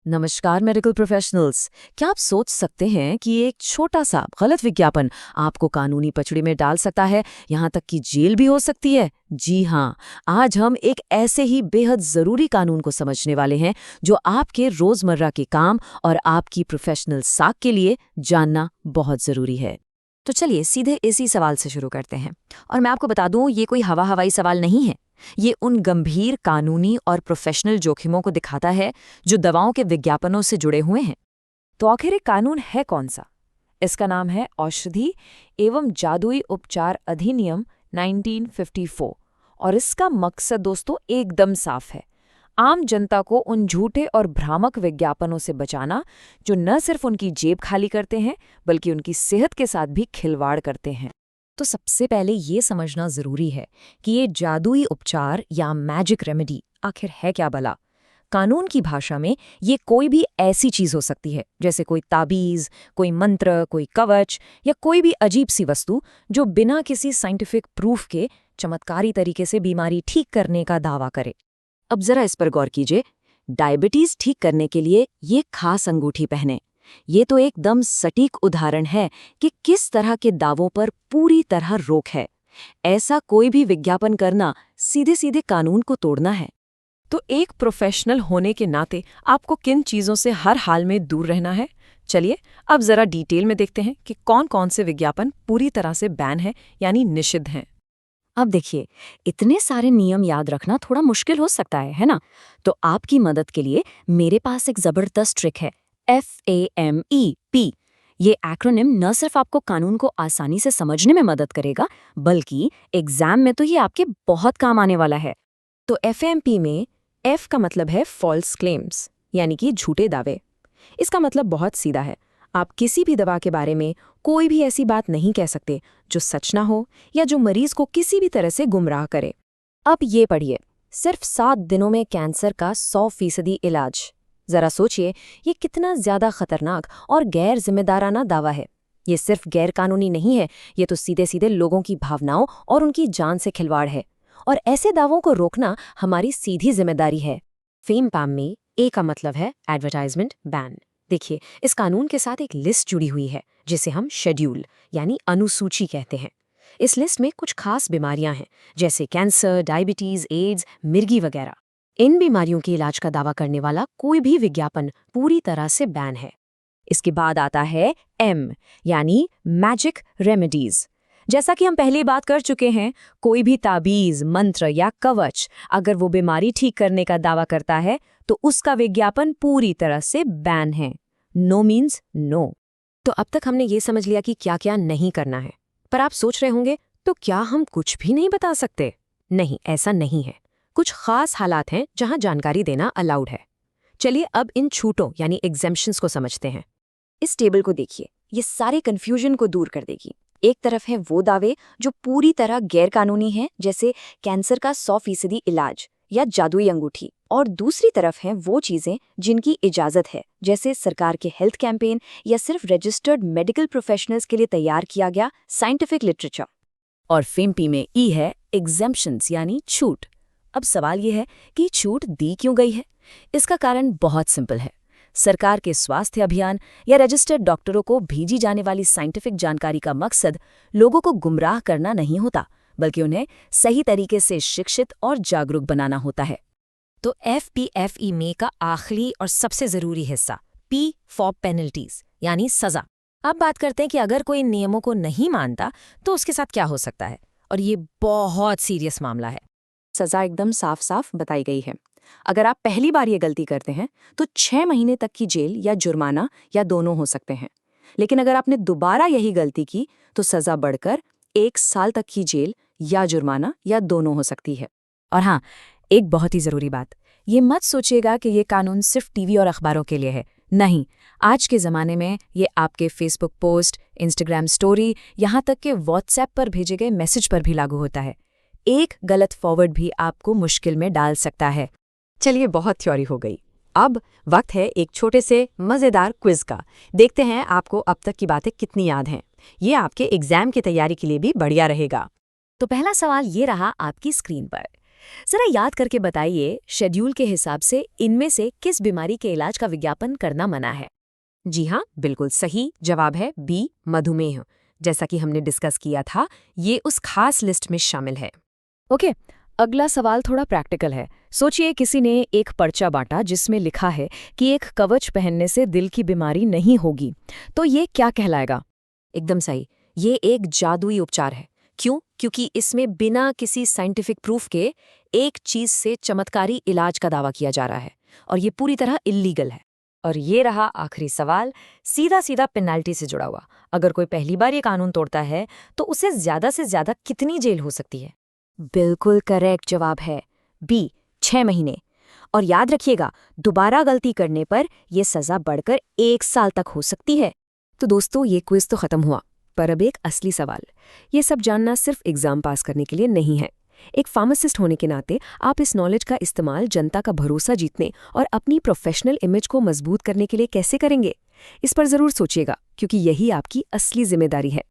नमस्कार medical professionals. क्या आप सोच सकते हैं कि एक छोटा सा गलत विज्ञापन आपको कानूनी पचड़ी में डाल सकता है, यहाँ तक कि जेल भी हो सकती है? जी हाँ, आज हम एक ऐसे ही बेहद ज़रूरी कानून को समझने वाले हैं जो आपके रोज़मर्रा के काम और आपकी प्रोफेशनल साख के लिए जानना बहुत ज़रूरी है। तो चलिए सीधे इसी सवाल से शुरू करते हैं। और मैं आपको बता दूं, ये कोई हवाई सवाल नहीं है। ये उन गंभीर कानूनी और प्रोफेशनल जोखिमों को दिखाता है जो दवाओं के विज्ञापनों से जुड़े हुए हैं। तो आखिर ये कानून है कौन सा? इसका नाम है औषधि एवं जादुई उपचार अधिनियम 1954। और इसका मकसद दोस्तों एकदम साफ है, आम जनता को उन झूठे और भ्रामक विज्ञापनों से बचाना जो न सिर्फ उनकी जेब खाली करते हैं बल्कि उनकी सेहत के साथ भी खिलवाड़ करते हैं। तो सबसे पहले ये समझना जरूरी है कि ये जादुई उपचार या मैजिक रेमेडी आखिर है क्या भला। कानून की भाषा में ये कोई भी ऐसी चीज हो सकती है, जैसे कोई ताबीज, कोई मंत्र, कोई कवच या कोई भी अजीब सी वस्तु जो बिना किसी साइंटिफिक प्रूफ के चमत्कारी तरीके से बीमारी ठीक करने का दावा करे। अब जरा इस पर गौर कीजिए। डायबिटीज ठीक करने के लिए ये खास अंगूठी पहने, ये तो एकदम सटीक उदाहरण है कि किस तरह के दावों पर पूरी तरह रोक है। ऐसा कोई भी विज्ञापन करना सीधे सीधे कानून को तोड़ना है। तो एक प्रोफेशनल होने के नाते आपको किन चीज़ों से हर हाल में दूर रहना है? चलिए अब जरा डिटेल में देखते हैं कि कौन कौन से विज्ञापन पूरी तरह से बैन हैं, यानी निषिद्ध हैं। अब देखिए, इतने सारे नियम याद रखना थोड़ा मुश्किल हो सकता है ना? तो आपकी मदद के लिए मेरे पास एक जबरदस्त ट्रिक है, FAMEP। ये एक्रोनिम न सिर्फ आपको कानून को आसानी से समझने में मदद करेगा, बल्कि एग्जाम में तो ये आपके बहुत काम आने वाला है। तो FAMP में F का मतलब है फॉल्स क्लेम्स, यानी कि झूठे दावे। इसका मतलब बहुत सीधा है, आप किसी भी दवा के बारे में कोई भी ऐसी बात नहीं कह सकते जो सच ना हो या जो मरीज को किसी भी तरह से गुमराह करे। अब ये पढ़िए, सिर्फ 7 दिनों में कैंसर का 100% इलाज। जरा सोचिए, ये कितना ज्यादा खतरनाक और गैर जिम्मेदाराना दावा है। ये सिर्फ गैर कानूनी नहीं है, ये तो सीधे सीधे लोगों की भावनाओं और उनकी जान से खिलवाड़ है। और ऐसे दावों को रोकना हमारी सीधी जिम्मेदारी है। FAMEP में A का मतलब है एडवर्टाइजमेंट बैन। देखिए, इस कानून के साथ एक लिस्ट जुड़ी हुई है जिसे हम शेड्यूल यानी अनुसूची कहते हैं। इस लिस्ट में कुछ खास बीमारियां हैं, जैसे कैंसर, डायबिटीज, एड्स, मिर्गी वगैरह। इन बीमारियों के इलाज का दावा करने वाला कोई भी विज्ञापन पूरी तरह से बैन है। इसके बाद आता है M यानी मैजिक रेमेडीज। जैसा कि हम पहले बात कर चुके हैं, कोई भी ताबीज, मंत्र या कवच अगर वो बीमारी ठीक करने का दावा करता है तो उसका विज्ञापन पूरी तरह से बैन है। No means no. तो अब तक हमने ये समझ लिया कि क्या क्या नहीं करना है। पर आप सोच रहे होंगे, तो क्या हम कुछ भी नहीं बता सकते? नहीं, ऐसा नहीं है। कुछ खास हालात हैं जहां जानकारी देना अलाउड है। चलिए अब इन छूटों यानी एग्जेम्पशंस को समझते हैं। इस टेबल को देखिए, ये सारे कंफ्यूजन को दूर कर देगी। एक तरफ है वो दावे जो पूरी तरह गैर कानूनी हैं, जैसे कैंसर का 100% इलाज या जादुई अंगूठी, और दूसरी तरफ हैं वो चीजें जिनकी इजाजत है, जैसे सरकार के हेल्थ कैंपेन या सिर्फ रजिस्टर्ड मेडिकल प्रोफेशनल्स के लिए तैयार किया गया साइंटिफिक लिटरेचर। और FAMEP में E है एग्जेम्पशंस यानी छूट। अब सवाल यह है कि छूट दी क्यों गई है? इसका कारण बहुत सिंपल है। सरकार के स्वास्थ्य अभियान या रजिस्टर्ड डॉक्टरों को भेजी जाने वाली साइंटिफिक जानकारी का मकसद लोगों को गुमराह करना नहीं होता, बल्कि उन्हें सही तरीके से शिक्षित और जागरूक बनाना होता है। तो FPFE में का आखिरी और सबसे जरूरी हिस्सा, P फॉर पेनल्टीज यानी सजा। अब बात करते हैं कि अगर कोई नियमों को नहीं मानता तो उसके साथ क्या हो सकता है, और ये बहुत सीरियस मामला है। सजा एकदम साफ साफ बताई गई है। अगर आप पहली बार ये गलती करते हैं तो 6 महीने तक की जेल या जुर्माना या दोनों हो सकते हैं। लेकिन अगर आपने दोबारा यही गलती की तो सजा बढ़कर 1 साल तक की जेल या जुर्माना या दोनों हो सकती है। और हाँ, एक बहुत ही जरूरी बात, ये मत सोचिएगा कि ये कानून सिर्फ टीवी और अखबारों के लिए है। नहीं, आज के ज़माने में ये आपके फेसबुक पोस्ट, इंस्टाग्राम स्टोरी, यहाँ तक कि व्हाट्सएप पर भेजे गए मैसेज पर भी लागू होता है। एक गलत फॉरवर्ड भी आपको मुश्किल में डाल सकता है। चलिए, बहुत थ्योरी हो गई। अब वक्त है एक छोटे से मज़ेदार क्विज का। देखते हैं आपको अब तक की बातें कितनी याद हैं। ये आपके एग्जाम की तैयारी के लिए भी बढ़िया रहेगा। तो पहला सवाल ये रहा आपकी स्क्रीन पर। जरा याद करके बताइए, शेड्यूल के हिसाब से इनमें से किस बीमारी के इलाज का विज्ञापन करना मना है? जी हाँ, बिल्कुल सही जवाब है बी, मधुमेह। जैसा कि हमने डिस्कस किया था, ये उस खास लिस्ट में शामिल है। ओके, अगला सवाल थोड़ा प्रैक्टिकल है। सोचिए किसी ने एक पर्चा बांटा जिसमें लिखा है कि एक कवच पहनने से दिल की बीमारी नहीं होगी, तो ये क्या कहलाएगा? एकदम सही, ये एक जादुई उपचार है। क्यों? क्योंकि इसमें बिना किसी साइंटिफिक प्रूफ के एक चीज से चमत्कारी इलाज का दावा किया जा रहा है, और ये पूरी तरह इल्लीगल है। और ये रहा आखिरी सवाल, सीधा सीधा पेनाल्टी से जुड़ा हुआ। अगर कोई पहली बार ये कानून तोड़ता है तो उसे ज्यादा से ज्यादा कितनी जेल हो सकती है? बिल्कुल करेक्ट जवाब है बी, 6 महीने। और याद रखिएगा, दोबारा गलती करने पर यह सजा बढ़कर 1 साल तक हो सकती है। तो दोस्तों, ये क्विज तो खत्म हुआ, पर अब एक असली सवाल। ये सब जानना सिर्फ एग्जाम पास करने के लिए नहीं है। एक फार्मासिस्ट होने के नाते आप इस नॉलेज का इस्तेमाल जनता का भरोसा जीतने और अपनी प्रोफेशनल इमेज को मजबूत करने के लिए कैसे करेंगे? इस पर जरूर सोचिएगा, क्योंकि यही आपकी असली जिम्मेदारी है।